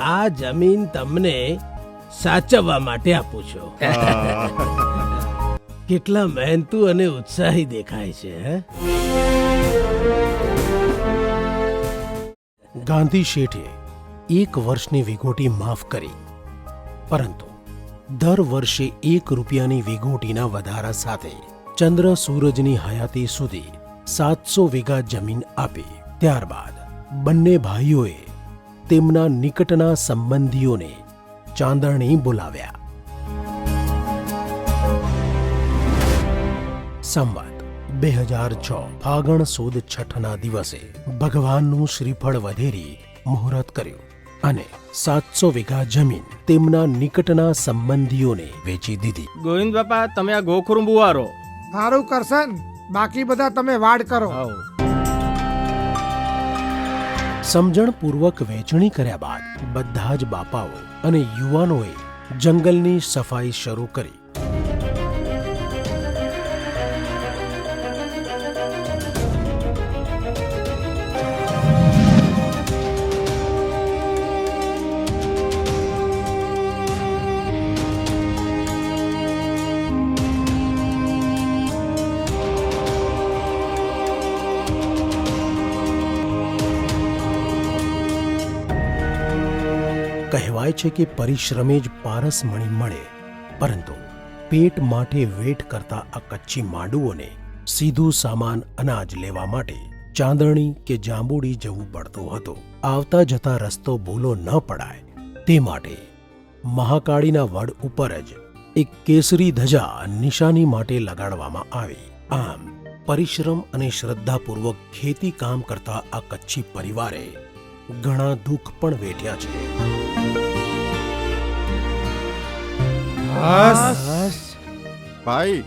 આ જમીન તમને સાચવવા માટે આપું છું. કેટલા મહેનતુ અને ઉત્સાહી દેખાય છે હે? ગાંધી શેઠે 1 વર્ષની વિગોટી માફ કરી, પરંતુ દર વર્ષે 1 રૂપિયાની વિગોટીના વધારા સાથે ચંદ્ર સૂરજની હયાતી સુધી 700 વીઘા જમીન આપી. ત્યારબાદ બંને ભાઈઓએ તેમના નિકટના સંબંધીઓને ચાંદરણી બોલાવ્યા. સંવત 2006 ફાગણ સુદ છઠના દિવસે ભગવાનનું શ્રીફળ વધેરી મુહૂર્ત કર્યું અને 700 વીઘા જમીન તેમના નિકટના સંબંધીઓને વેચી દીધી. ગોવિંદ બાપા, તમે આ ગોખરું બુવારો. સારું કરશન, બાકી બધા તમે વાડ કરો. સમજણપૂર્વક વેચણી કર્યા બાદ બધા જ બાપાઓ અને યુવાનોએ જંગલની સફાઈ શરૂ કરી. કહેવાય છે કે પરિશ્રમે જ પારસમણી મળે, પરંતુ પેટ માટે વેટ કરતા આ કચ્છી માંડુઓને સીધું સામાન અનાજ લેવા માટે ચાંદરણી કે જાંબુડી જવું પડતું હતું. આવતા જતા રસ્તો ભૂલો ન પડાય તે માટે મહાકાળીના વડ ઉપર જ એક કેસરી ધજા નિશાની માટે લગાડવામાં આવી. આમ પરિશ્રમ અને શ્રદ્ધાપૂર્વક ખેતી કામ કરતા આ કચ્છી પરિવારે ઘણા દુઃખ પણ વેઠ્યા છે. ભાઈ,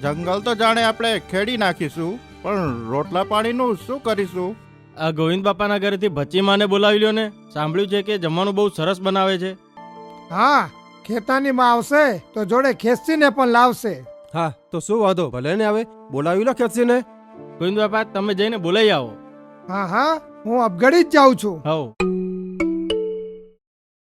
જંગલ તો જાણે આપણે ખેડી નાખીશું, પણ રોટલા પાણીનું શું કરીશું? આ ગોવિંદ બાપાના ઘરેથી ભચીમાને બોલાવી લ્યો ને. સાંભળ્યું છે કે જમવાનું બહુ સરસ બનાવે છે. હા, ખેતાની માં આવશે તો જોડે ખેંચીને પણ લાવશે. હા, તો શું વાંધો, ભલે ને આવે, બોલાવી લો ખેંચીને. ગોવિંદ બાપા, તમે જઈને બોલાવી આવો. હા હા, હું અબગડી જ જાઉં છું. હવ